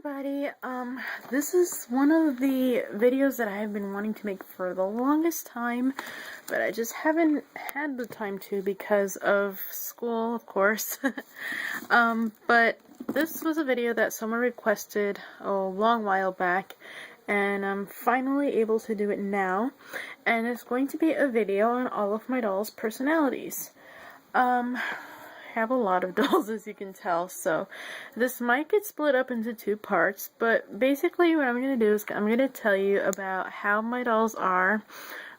everybody, this is one of the videos that I have been wanting to make for the longest time, but I just haven't had the time to because of school, of course. But this was a video that someone requested a long while back, and I'm finally able to do it now, and it's going to be a video on all of my dolls' personalities. Have a lot of dolls, as you can tell, so this might get split up into two parts, but basically what I'm going to do is I'm going to tell you about how my dolls are,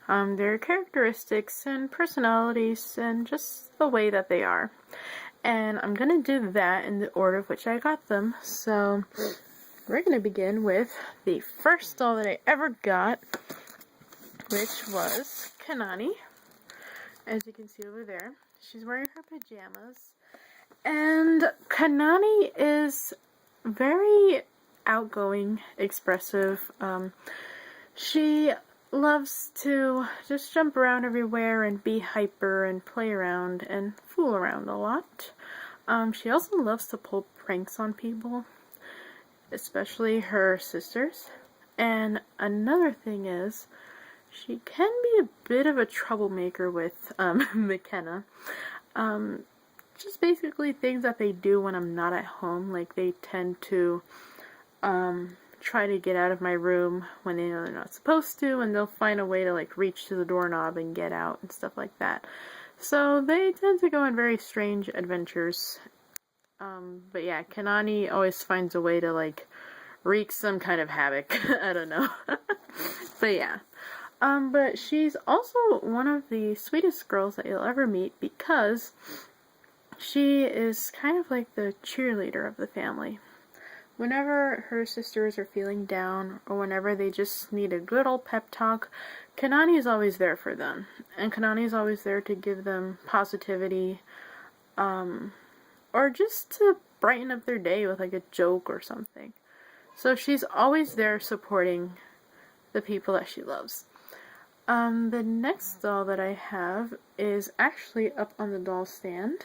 their characteristics and personalities, and just the way that they are. And I'm going to do that in the order of which I got them. So we're going to begin with the first doll that I ever got, which was Kanani, as you can see over there. She's wearing her pajamas, and Kanani is very outgoing, expressive. She loves to just jump around everywhere and be hyper and play around and fool around a lot. She also loves to pull pranks on people, especially her sisters. And another thing is, she can be a bit of a troublemaker with Mckenna. Just basically things that they do when I'm not at home. Like, they tend to try to get out of my room when they know they're not supposed to, and they'll find a way to like reach to the doorknob and get out and stuff like that. So they tend to go on very strange adventures. But yeah, Kanani always finds a way to like wreak some kind of havoc. I don't know. But yeah. But she's also one of the sweetest girls that you'll ever meet because she is kind of like the cheerleader of the family. Whenever her sisters are feeling down or whenever they just need a good old pep talk, Kanani is always there for them. And Kanani is always there to give them positivity, or just to brighten up their day with like a joke or something. So she's always there supporting the people that she loves. The next doll that I have is actually up on the doll stand.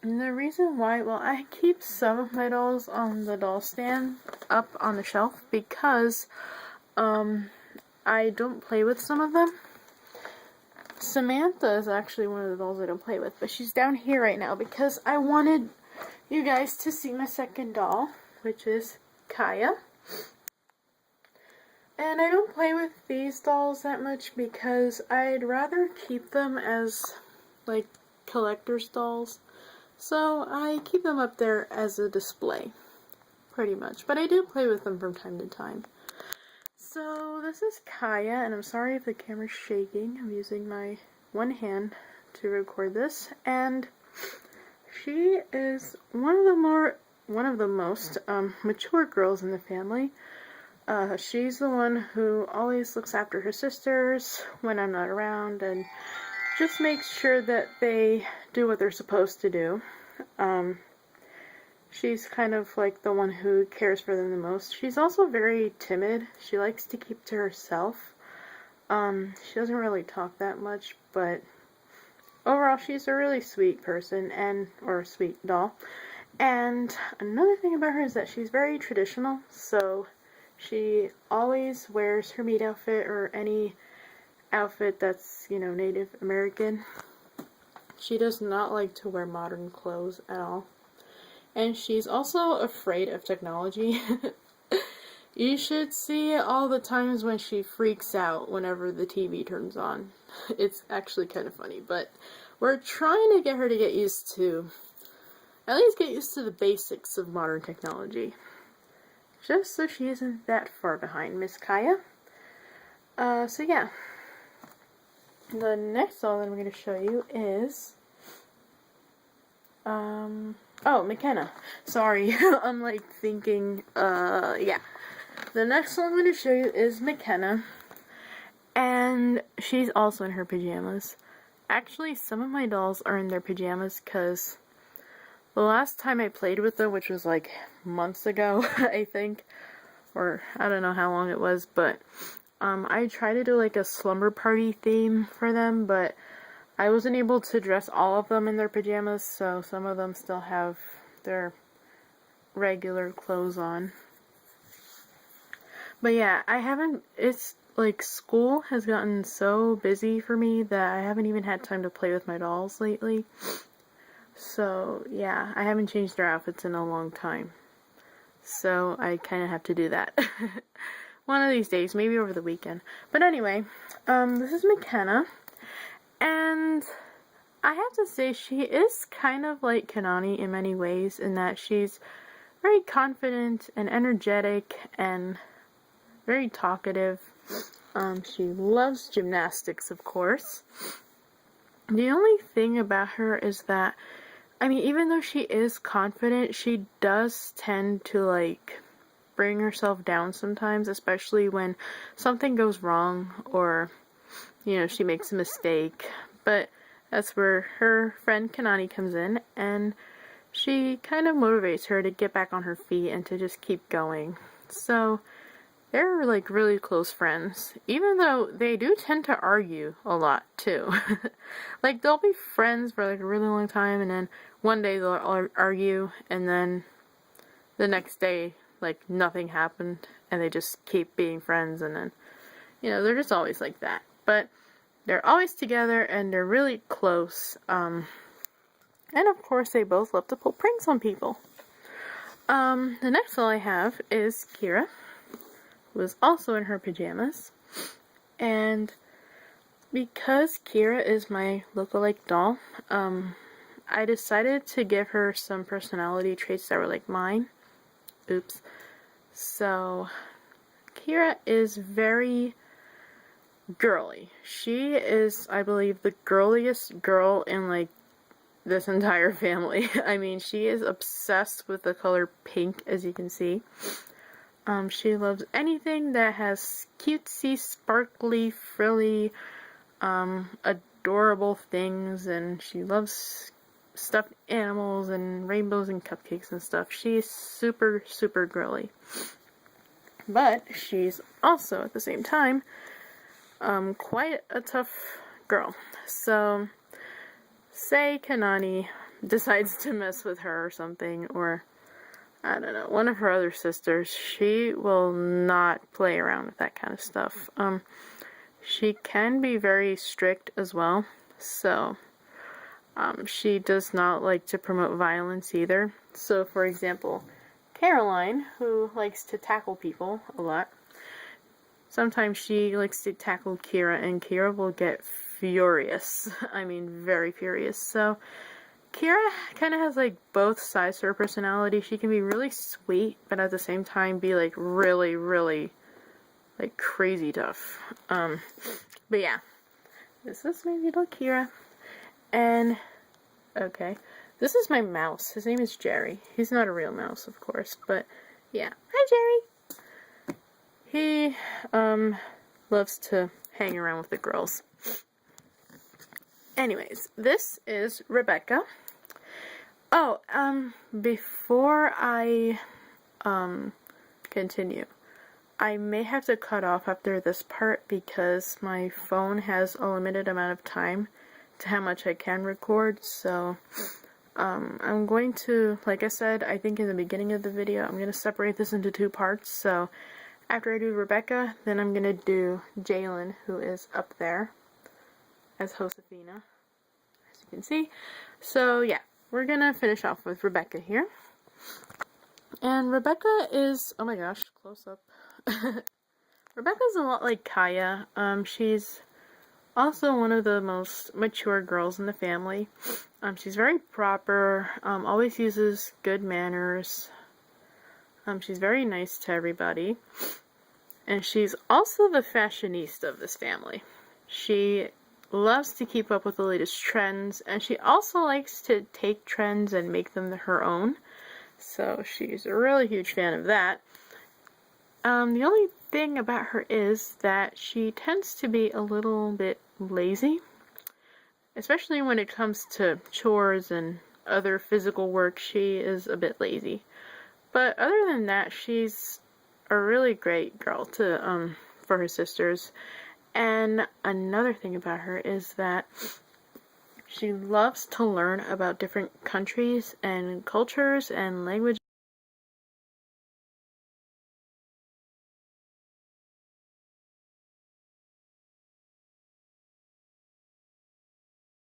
And the reason why, well, I keep some of my dolls on the doll stand up on the shelf because I don't play with some of them. Samantha is actually one of the dolls I don't play with, but she's down here right now because I wanted you guys to see my second doll, which is Kaya. And I don't play with these dolls that much because I'd rather keep them as like collector's dolls. So I keep them up there as a display, pretty much. But I do play with them from time to time. So this is Kaya, and I'm sorry if the camera's shaking. I'm using my one hand to record this. And she is one of the most mature girls in the family. She's the one who always looks after her sisters when I'm not around and just makes sure that they do what they're supposed to do. She's kind of like the one who cares for them the most. She's also very timid. She likes to keep to herself. She doesn't really talk that much, but overall she's a really sweet person or sweet doll. And another thing about her is that she's very traditional, so she always wears her meat outfit or any outfit that's, Native American. She does not like to wear modern clothes at all. And she's also afraid of technology. You should see all the times when she freaks out whenever the TV turns on. It's actually kind of funny, but we're trying to get her to at least get used to the basics of modern technology. Just so she isn't that far behind Miss Kaya. So yeah. The next doll that I'm going to show you is, Mckenna. Sorry, I'm like thinking, yeah. The next one I'm going to show you is Mckenna, and she's also in her pajamas. Actually, some of my dolls are in their pajamas because the last time I played with them, which was like months ago, I think, or I don't know how long it was, but I tried to do like a slumber party theme for them, but I wasn't able to dress all of them in their pajamas, so some of them still have their regular clothes on. But yeah, it's like school has gotten so busy for me that I haven't even had time to play with my dolls lately. So yeah, I haven't changed their outfits in a long time. So I kind of have to do that. One of these days, maybe over the weekend. But anyway, this is Mckenna. And I have to say, she is kind of like Kanani in many ways, in that she's very confident and energetic and very talkative. She loves gymnastics, of course. The only thing about her is that, I mean, even though she is confident, she does tend to, like, bring herself down sometimes, especially when something goes wrong or, you know, she makes a mistake. But that's where her friend Kanani comes in, and she kind of motivates her to get back on her feet and to just keep going. So they're like really close friends, even though they do tend to argue a lot too. Like, they'll be friends for like a really long time, and then one day they'll argue, and then the next day, like, nothing happened, and they just keep being friends, and then, you know, they're just always like that. But they're always together, and they're really close. And of course, they both love to pull pranks on people. The next doll I have is Kira, who is also in her pajamas. And because Kira is my lookalike doll, I decided to give her some personality traits that were like mine. Oops. So, Kira is very girly. She is, I believe, the girliest girl in, like, this entire family. I mean, she is obsessed with the color pink, as you can see. She loves anything that has cutesy, sparkly, frilly, adorable things, and she loves stuffed animals and rainbows and cupcakes and stuff. She's super, super girly. But she's also, at the same time, quite a tough girl. So, say Kanani decides to mess with her or something, or, I don't know, one of her other sisters, she will not play around with that kind of stuff. She can be very strict as well, so she does not like to promote violence either. So, for example, Caroline, who likes to tackle people a lot, sometimes she likes to tackle Kira, and Kira will get furious. I mean, very furious. So, Kira kind of has, like, both sides to her personality. She can be really sweet, but at the same time be, like, really, really, like, crazy tough. But yeah. This is my little Kira. And, okay. This is my mouse. His name is Jerry. He's not a real mouse, of course, but yeah. Hi, Jerry! He, loves to hang around with the girls. Anyways, this is Rebecca. Oh, before I, continue, I may have to cut off after this part because my phone has a limited amount of time to how much I can record, so, I'm going to, like I said, I think in the beginning of the video, I'm going to separate this into 2 parts, so after I do Rebecca, then I'm going to do Jalen, who is up there, as Josefina, as you can see. So, yeah, we're going to finish off with Rebecca here. And Rebecca is, oh my gosh, close up. Rebecca's a lot like Kaya. She's also one of the most mature girls in the family. She's very proper, always uses good manners. She's very nice to everybody. And she's also the fashionista of this family. She loves to keep up with the latest trends, and she also likes to take trends and make them her own. So she's a really huge fan of that. The only thing about her is that she tends to be a little bit lazy, especially when it comes to chores and other physical work. She is a bit lazy, but other than that, she's a really great girl to for her sisters. And another thing about her is that she loves to learn about different countries and cultures and languages.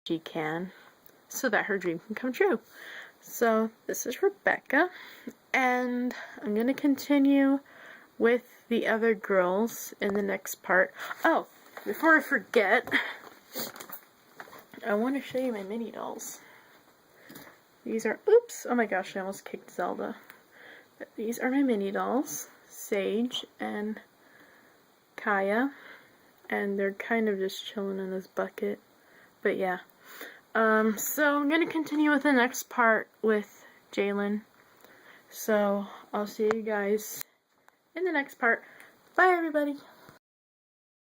she can, so that her dream can come true. So this is Rebecca, and I'm going to continue with the other girls in the next part. Oh, before I forget, I want to show you my mini dolls. These are, oops, oh my gosh, I almost kicked Zelda. But these are my mini dolls, Sage and Kaya, and they're kind of just chilling in this bucket. But yeah. So I'm going to continue with the next part with Jalen. So I'll see you guys in the next part. Bye, everybody.